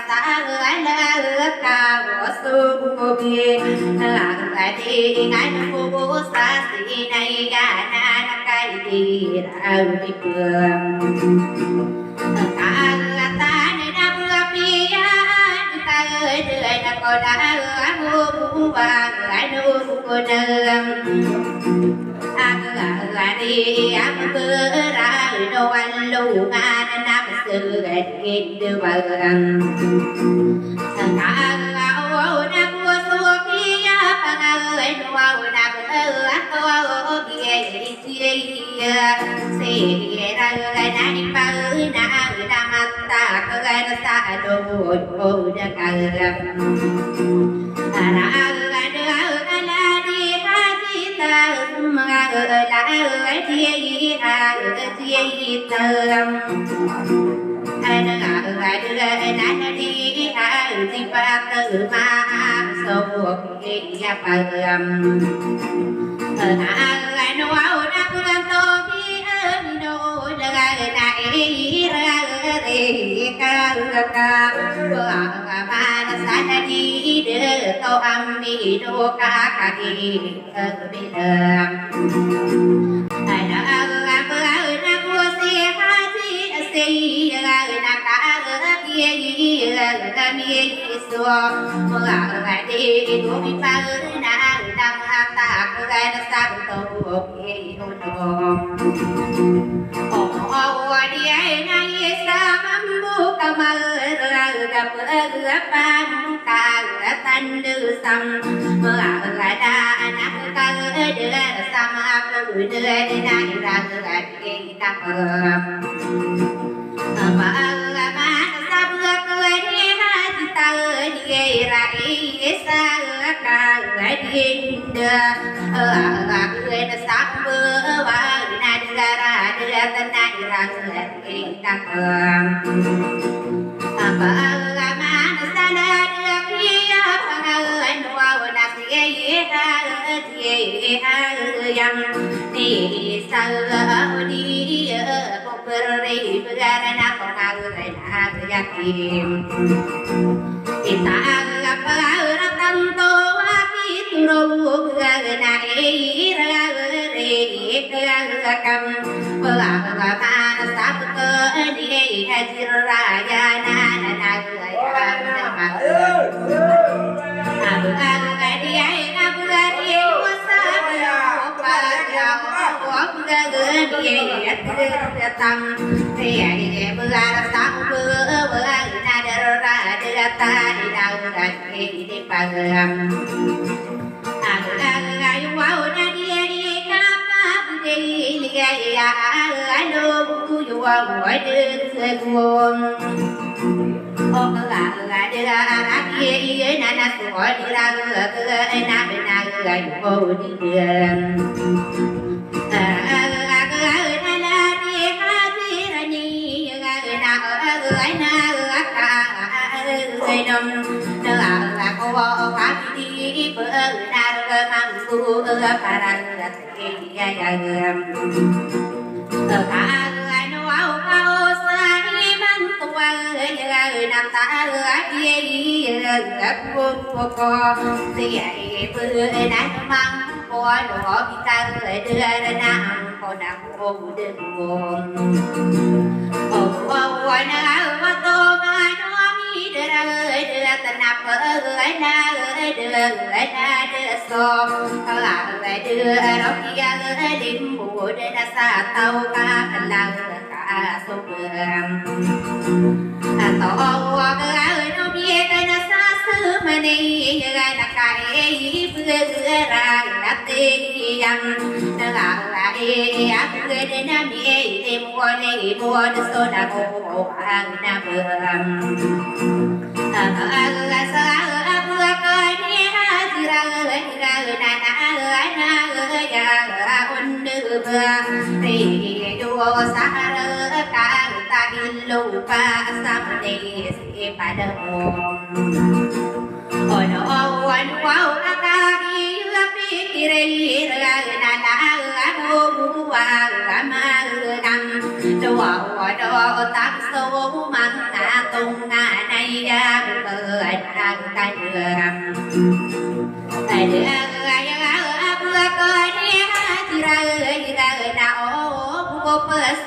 sa la ka wo su ko bi la di ngai nu bu sa si nai ga na na kai di ra di ka la ta ne na bu pi ya ta ơi na ko da mu bu ba ngai nu ko da đi áp bơ ra đâu anh lu nga nên áp sư gạt đưa vào cả áo na bua xua kia bằng ơi đâu na bơ áo kia chia xì ra na đi bơ na mặt ta cơ na sa đồ đồ đã cả tao âm mi đô ca ca đi bên ai đã làm ơi na bua xe ha chi xe na ca kia na mi xua mà đi đô mi ba na đam ta cái na sa tô kia đô đi ai na sa mambu kamal gặp ba ta tan đưa sam mà đã nát ta đưa sam đưa đi nai ra cái ta mà sa bữa cười đi ha ta đi ra sa ca đi đưa cười sa bữa và na đưa ra ta nai ra cái ta đi sa đi cô beri berana kau na yakin kita apa ratan to akitu na ira kam pelaka sab ke di hadir raya na tâm thì ai bữa ra sáng bữa na ra ta đi đâu ra đi bằng ai wow na đi cáp đi gai ai đâu vui vui đưa cuồng ô là đi ra kia na sủa đi ra na bên na gai vô đi đường là cô phá đi bữa na mang cu parang cái cả ai nó áo cao sai mang tua nam ta kia cô thì ai bữa na mang cô đồ bị ta đưa na cô đã cô đừng buồn ôi na tô mai đưa ta nạp ơi na đưa so là đưa đó kia đêm mùa đưa ta xa tàu ca là cả số tổ ơi nó biết cái nó xa xứ mà đi là cái vừa ra là tiền là đi áp người đến nam đi để mua được số nào mua hàng nam ôi nó ôi wow ca đi đi đi ra na na bu wa ma nam đồ ta số mang na tung na nay bữa đang cay bữa coi đi chỉ ra nào cô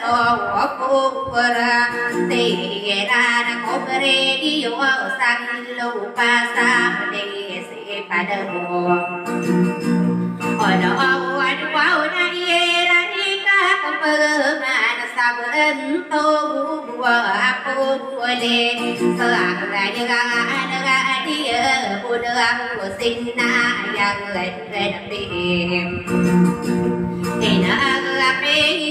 so cô ra thì ra cô re đi vô sang lũ pa sa để sẽ pada bo ở đó anh wow na ye ra đi ca cô bơ mà sa bên tô bùa cô bùa le sa ra đi bùa bùa xin na ya người đặc biệt na pe ni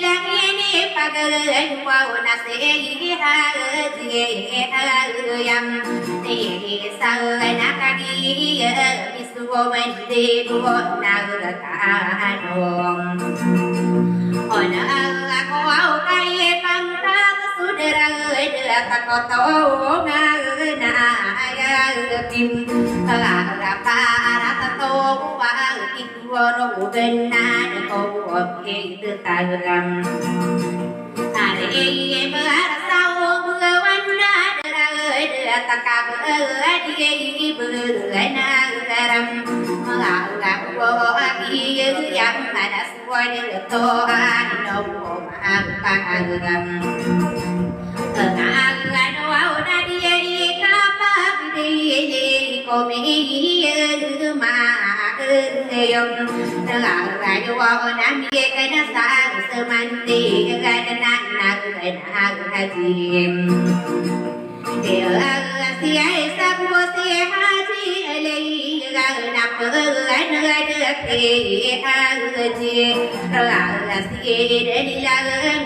la ni pagal wa na se ha ji yam ni sa na ka di bisu men de bu na ka no ona ko au kai pam ta su de ra de ta ko to na ya kim ra pa ra ta to wa ki ro ben na ko ke de ta ram are e ba sa o bu wan na de ta ka bu di bu na ram ga wo ki yam na da su de to a no ma pa ram ga no wa da di ka pa di ko me ma yom ga yo na mi cái na sa sơ man đi ga na ga ji si ai sa bo si ha ji le ga na pu ga na de ke ha ji ga si de ni la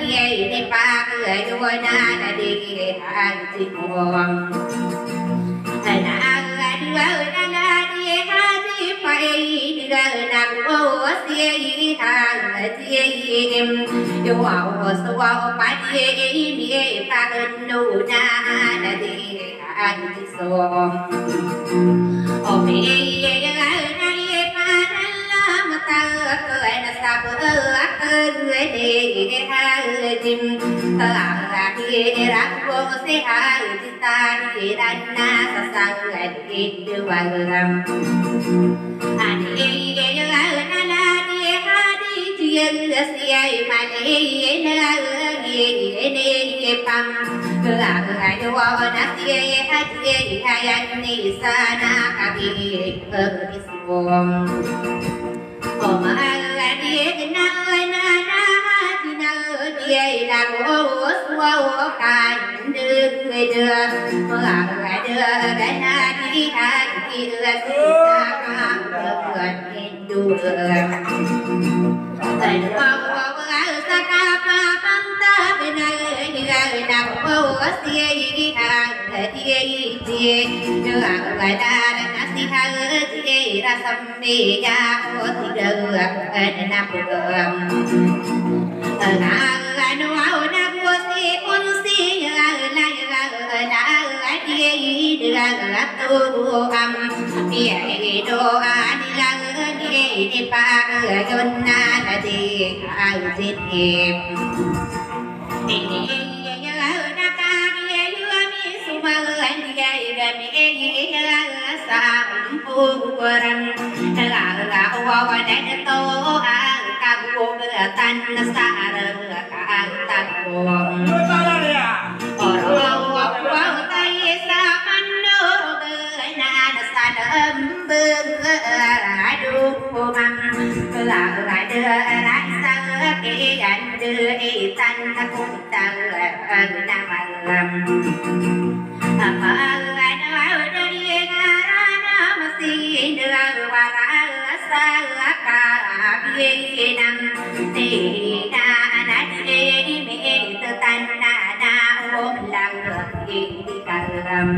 ni ni pa ga yo na de ha ji ko na ga di wa na di ha ji pa di ga na ko si ha ji em yo wa so wa pa di mi pa no na di ha ji so o me ga na ye pa la ma ta ko na sa ko de ha jim ta ga ki ra ko se ha ji ta ni ra na sa sa ga di de wa ram ani ye ga na la di ha di ji ye si ai ma le na ye ne pam ga yo wa na si ha ji ha ya ni sa na ka bi ko ni so o ma ga di na na di na di la ko so ka đưa ga ga na di ha di la si ta ka ko ni du ta wa wa sa ka pa pam ta be na ga na ko si ha di ga na si ha di ra sam me ya ko ti de na pu ga no na ko si kun si la di ga tu am mi do an la di pa yon na di a di ni na ka yu mi su ma an ga mi sa pu ram la wa na to a ka bu tan sa ra ka ta ko wa tai sa man no na sa bơ du mam la đưa ra sa ke gan đưa e tan ta cũng ta na ma lam apa na đi ra na ma si đưa wa ra sa ka bi nam ti na na đi me ta tan na ôm lang đi ca lam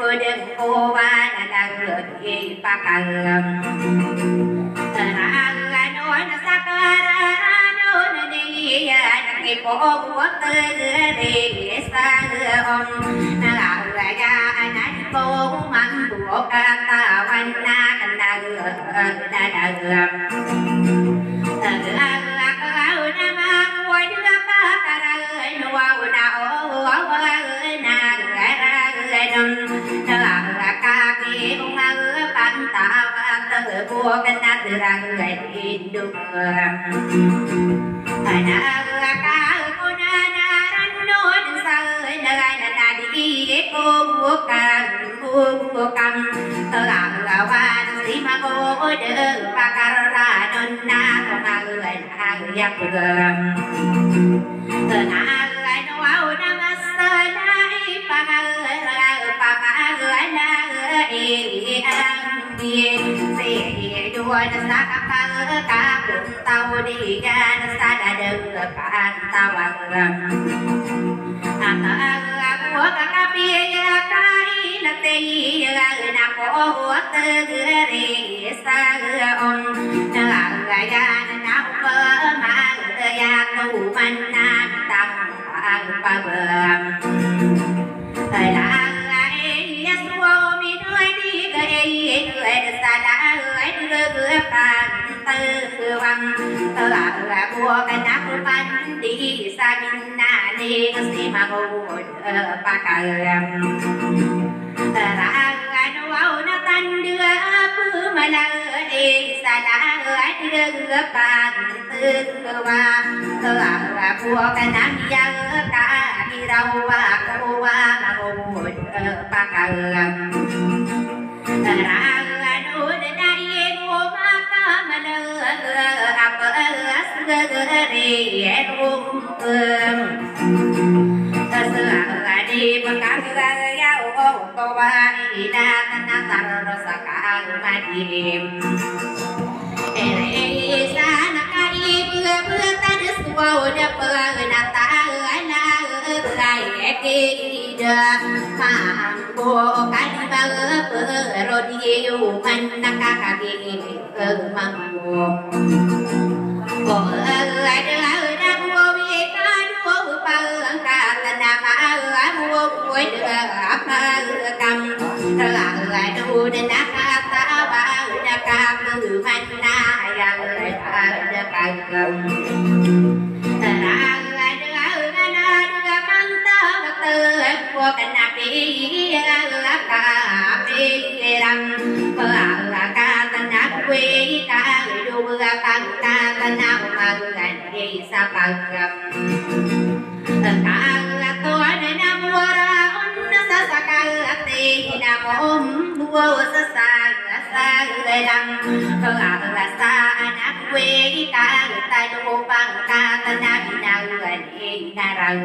cô đơn cô ba là đang lượt gì pa càng ra nói là sa ca nói đi ngày cô của tư đi xa ông là ga โตมันบวกตาวันนากันดาดานามาป่วยเดือปากระนัวนาโอนาดมกาเกมาปันตาวันเตบวกันนาตรังอินดุนาคาโกนานารันโนดสายนาดีโกบุกันวันสิมาโกเดปาการาดนนาโกมายักษ์นาโนวนามัสนาปานาเออังดีเสียด้วยนักปากาบุญเตาดีกันสาดเดือกันตาวังหัวกะปียกายละเตียนาโกหัวเตเรสาอมนายานนาเปมาเตยาตูมันนาตังปะเบิมลายัสวมีด้วยดีเกยด้วยสาดาเดือกันเตือวังบัวกันนักปันดีสามินานีก็สิมาโกปากกันรานวาวนาตันเดือปื้มาลาเอสาดาเดือกันเตือว่าบัวกันนักยังกาที่เราว่าโกว่ามาโกปากกันรานวดได้เองโอมาคามเลอับสเกเรียรุ่งเอิมเสือดีประกาศยาวก็ว่าอีนาตนาตารสกามาดีเอสานกาอีเบื่อตันสวาวเดเปนาตานาไรเกเดมาโบกันบาเปรดีอยู่มันนักกากีมังโบโอเดนักโบวิกันโบปะกาตนามาโบป่วยเดือปะกำดูเดนักตาบาเดกามือมันนายังเดกาเดือมันตาเตือนพวกนักปีกาปีรังกาตนักเวกาดูกันกาตนักมังกันที่สับกันกาตัวในน้ำวัวอุนสสกาตีน้ำอมบัวสสาดังสานักเวกาตาดูปังกาตนักนาเงินอินนารัง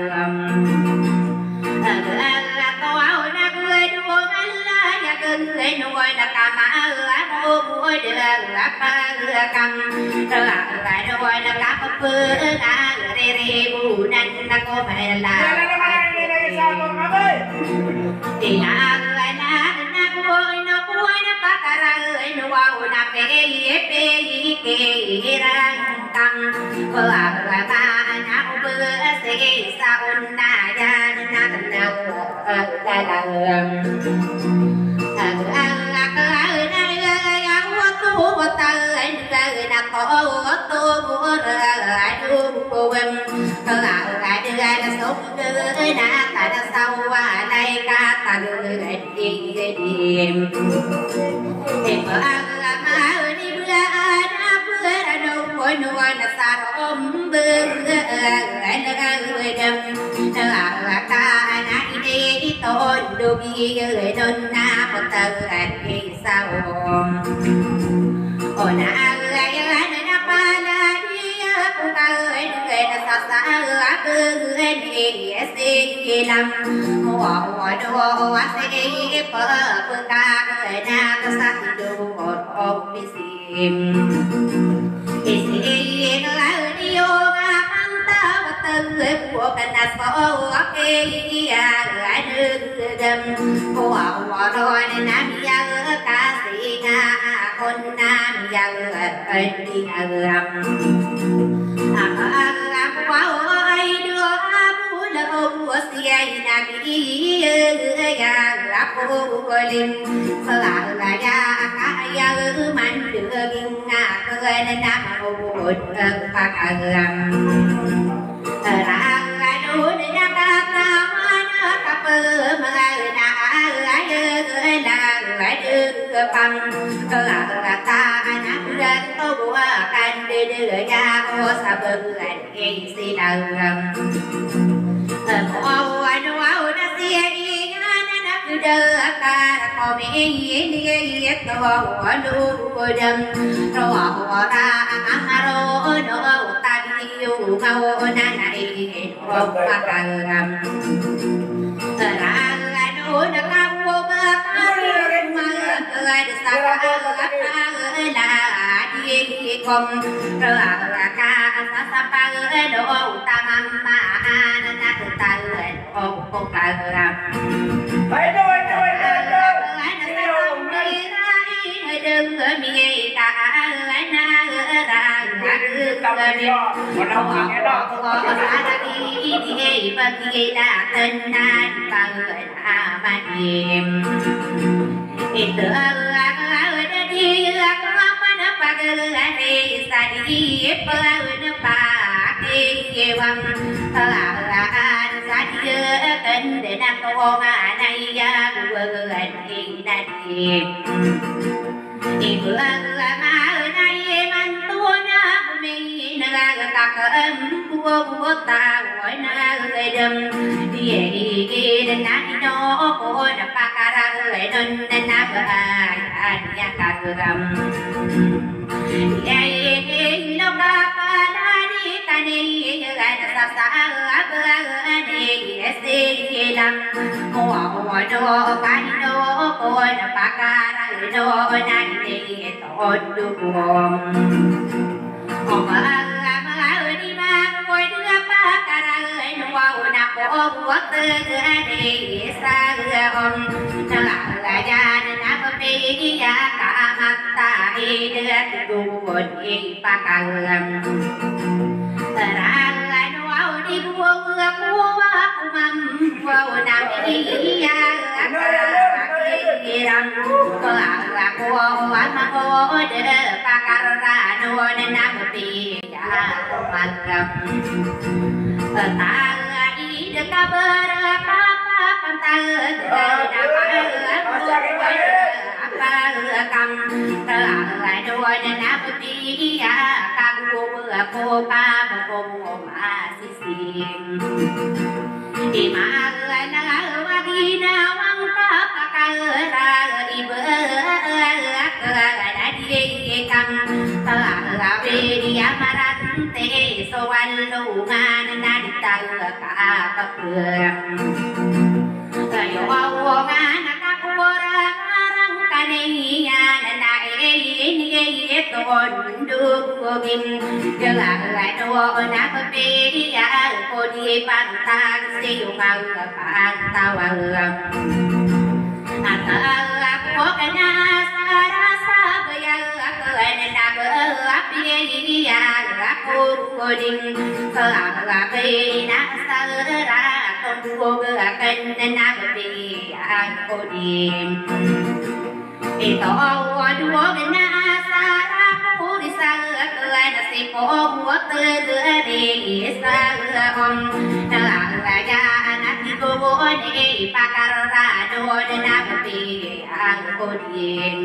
ตัวนักเวดูมันลายกนเนวนักมาโอ้บัวเดือปะกังดูนักเปื้อนเรบูนันนักเมลาที่นักวัวปากระนวาวนักเปย์รังกังมานักเบื่อเสสาอุนนายานักนักดังวัตถุวัตถุนักตัวบัวดูบัวเดือนสุกเดือนตาเศร้าว่าในกาตาเดือนดีเห็นมาดีเบื่อดูคนวันสารอมเบื่อเดิมกาหน้าดีต้นดูบีดนนาปตะที่เศร้าโอนานาปาลาดีปุกเดือนสาสาเดือนดีสิลำหัวดูเสียเปิดปุกาเดือนนาสักดูอมพิสิมอิสิลาดิโอมาปันตาวตึงพวกนัสโอเกียนึกเดิมหัวรอยน้ำยังกาสีนาคนน้ำยังดีงามว้าวไอเดือบุญละบัว siai nabi ya rapulim selaya kaya mandeging ngakeun namut pakaram rangadun nakatawan kapemeuna pam kelata anak dan akan dedenya sabelan isilang awan wana siang anak deka kami ini itu wadudam rawara amaro no tadiu kau nanai pakaram rangadun kamu kom raka sapa do tamama na tauen o karam pai doi đừng mi ta na ra đi và đi đã tên na ta mà niệm itu đi pagari sadi paun pake wam alaan sadi kan denak tonga naya guan inati ibu lama nai mantuana mi naga kakem buo tahu na gedem dia iki nani no ko na pakara non na ba ya kagram Yai no kapalani kani yana sasa abani esilam mo do kani do ko na pakara do nani todu ni ma ko dia pakara no na ko buat ani sa na ja na pe ya kamata ide duon pakaram terang wow di buang kumam wow na iya kiram ko ma ko de pakara duon na pe ya pakaram terang ide kabar pantai cầm lại đôi nắp đi cam cô ba cô mà xin đi mà na đi na măng pa ra đi bơ đã đi cầm là về đi mà đánh tê so anh lu ngan na đi ta cả tập yo ngan na kaniya na ini ton dugin gala do na pe ya ko di pantang siu ngang pantawang ata ko kana sarasa ya ko na ba api ya ko din la pe na sara ton ko kan na pe ya ko din ito dua gena sara puri sara kelana si po buat di sara om nala ya anak ibu ni pakara do na pi aku din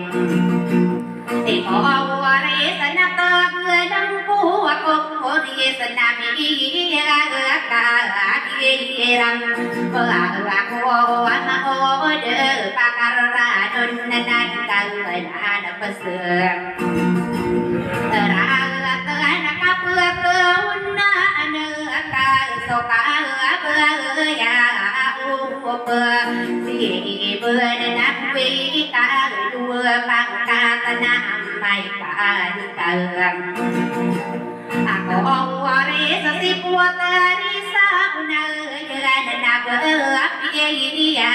ito wari sana pagdang po ako di sana mi ka ram ako ama de pakara do na ada pesan terang anak kapuna anak soka ya si benak wika dua pangkat namai di kalam aku waris si puatari sabuna nak api dia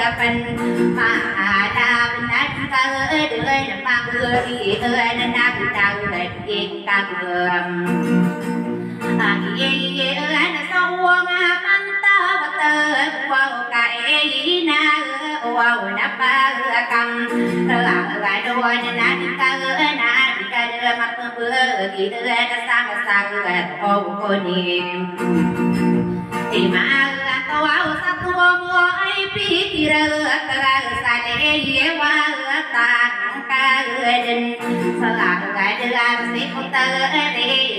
kapan ada benar đời mà người đời na đau đời cam ye ye na sâu nga pan ta ว้าวไก่นาว้าวนับกำละโดนนาดิกานาดิกาเดือมาเบื่อกี่เดือจะสร้างสร้างโอ้คนนี้ที่มาตัวสักตัวมัวไอปีที่เรือสาเลเยวาตางกาเดินสลากเดือสิคเตอเด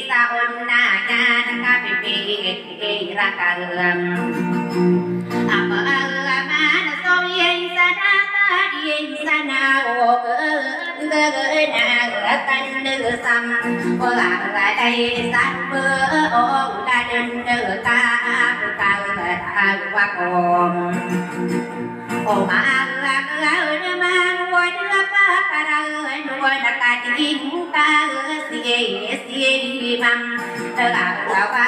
สาอุนนาญาณกาปีรักเรืองอาเปมาโซเยสนาตาเยสนาโอนาตันเดือซ้ำโอลาได้สันเบอโอลาเดินเดือกาว่าโอมโอมามาวันละปากระนวลกาดินกาเสียมัมตะลาว่าปะ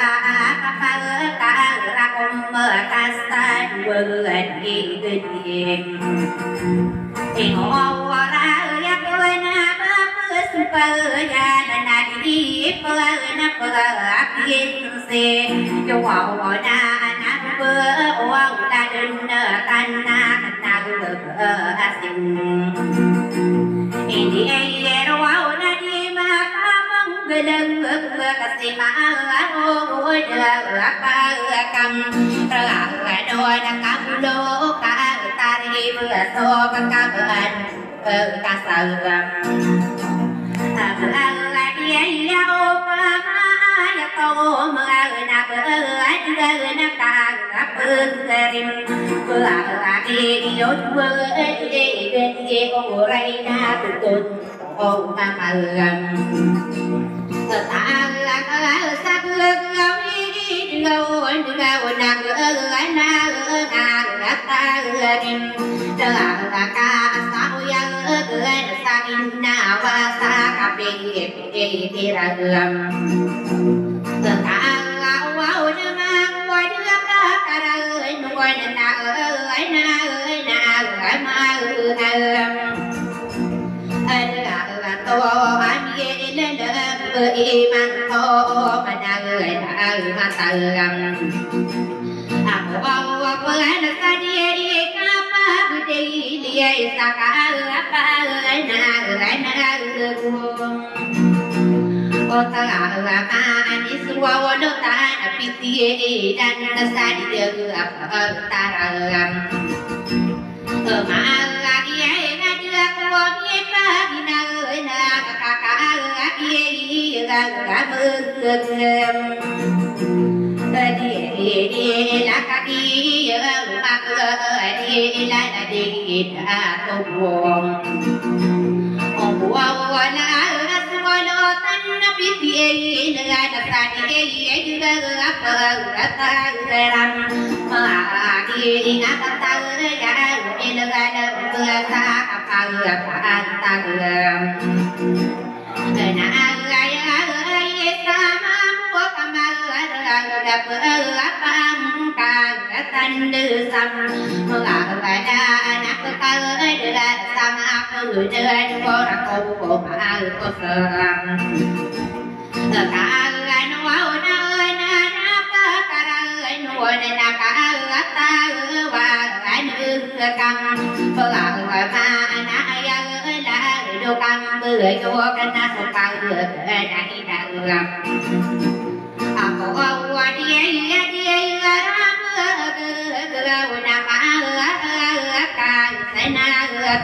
การะคมเมื่อกาสตันเวอร์ดีดีเองโอวาระอยากเลยนะมาเพื่อสุเปอร์ยานาดีเพื่อนับเพื่อพินเสียอยู่ว่านาเบอว่าตาเดินกันนาเอาสิงอินเดียว่านาดีมาพามังเบลงกสิมาโอ้เดือปากำระโดนกำโลกาตาดีเบื่อโซกกำกาสาวเดียโอปามาโตมานาเบนักการเปิดริมเพื่อดียศเวอโอไรนาตุนโอมาเมืองตาสักเลือกเอานาตาริมเจอกาสาวยังสาอินนาวาสากาเปทีระเรืองตาว้าวเดือมาวันเดือการนวลนามาตัวอันเย็นเดิมมันโตมันมาเติมอาโอเพื่อนสันเยกาปาเดียสักอาปานากุโอตามานิสวาวโนตาปิติดันสันเดือตารังมาเดียนาเดือตัวเมียปาบินานาคาเดียรักมือดีลักดีมาดีลักดีตุวงโอ้วันนั้นสวรรค์ตันพิธีเนื้อสันเยื่อเปิดตาลังมาดีนักตาเนื้อเนื้อเปิดตาตาเนื้อนาสามาบัวกมาดับปังกาตันดื้อซ้ำเมื่อดานักตาเดือดซ้ำอักเดือดโบราณโกมาก็เสริมกาโนวานาการโนนาคาตาว่านึกกันเมื่อมานายังลาดูกันเบื่อโยกันนะสุขังเบื่อได้ดังอาโกวันเดียราเบื่อนามาการเสนา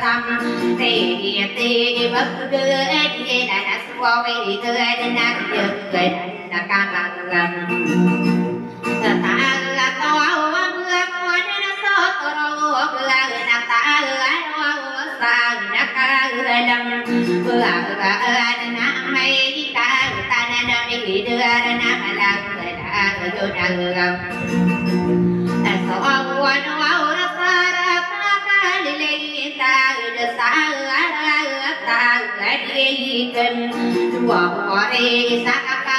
ทำเตีบักเดือดีนะสวาวิเดือนะเดือนะกามังตาละตัวเบื่อวันนะโซตโรเบื่อนะตาละสางนักดังเบื่อนะไม่ตาตานะไม่เดือนะมาลังโยดังแต่สองวันว้าวรักษาตาลิเลตาเดสาตาดีกันตัวหัวเรสักกะตา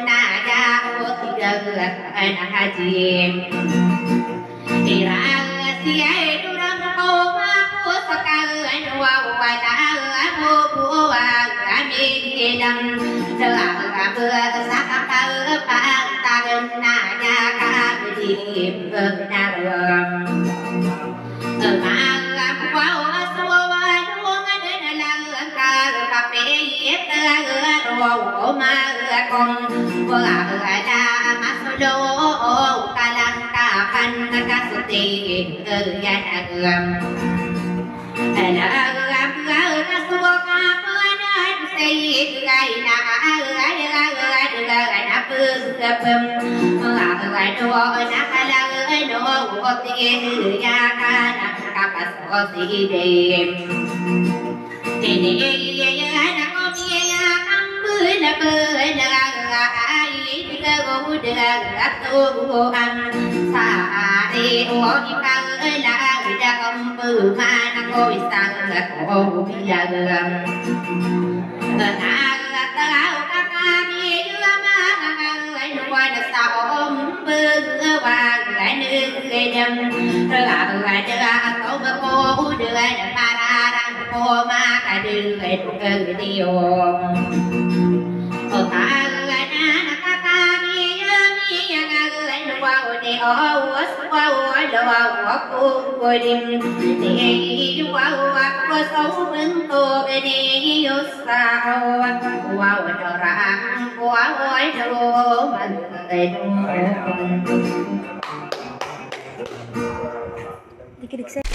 หน้ายาโอติเดือนาจีอิราเสียดูรังโกมาผู้สกัดนัววาตาผู้ว่ามีดำเธอเบื่อสักกะตาหน้ายาคาดี นาเมาว้าวสวาดวงเดินลังกากับเปียเตอรัวมาคงว่าดามาสโลกาลังกาพันกาสติยานาเละสวกาเพื่อนเสียไงนานาปืนเพิ่มดัวนักลังโนเตียาคานักกับสอสีเดมเดียนักมียาคังปืนละไอเดกูเดกตัวอันสาเดียวอีกังละจะกำปืนมานักโอยสังละโอพิลาเดิมนาตาตากามีเยอะมากวันสาวเบื่อว่าไงนึกเดิมเรื่องอะไรเรื่องเขาเมื่อโคเดือนมาดังโคมากระดึงเดียวโอ้ตานักตามีเยอะมียังไงว่าเดียวว่าสว่าเดี๋ยวว่ากูดิมนี่ว่ากูสาวมึงตัวนี้ยุสาวว่าเดี๋ยวรักว่าเดี๋ยวมันDikit-dikit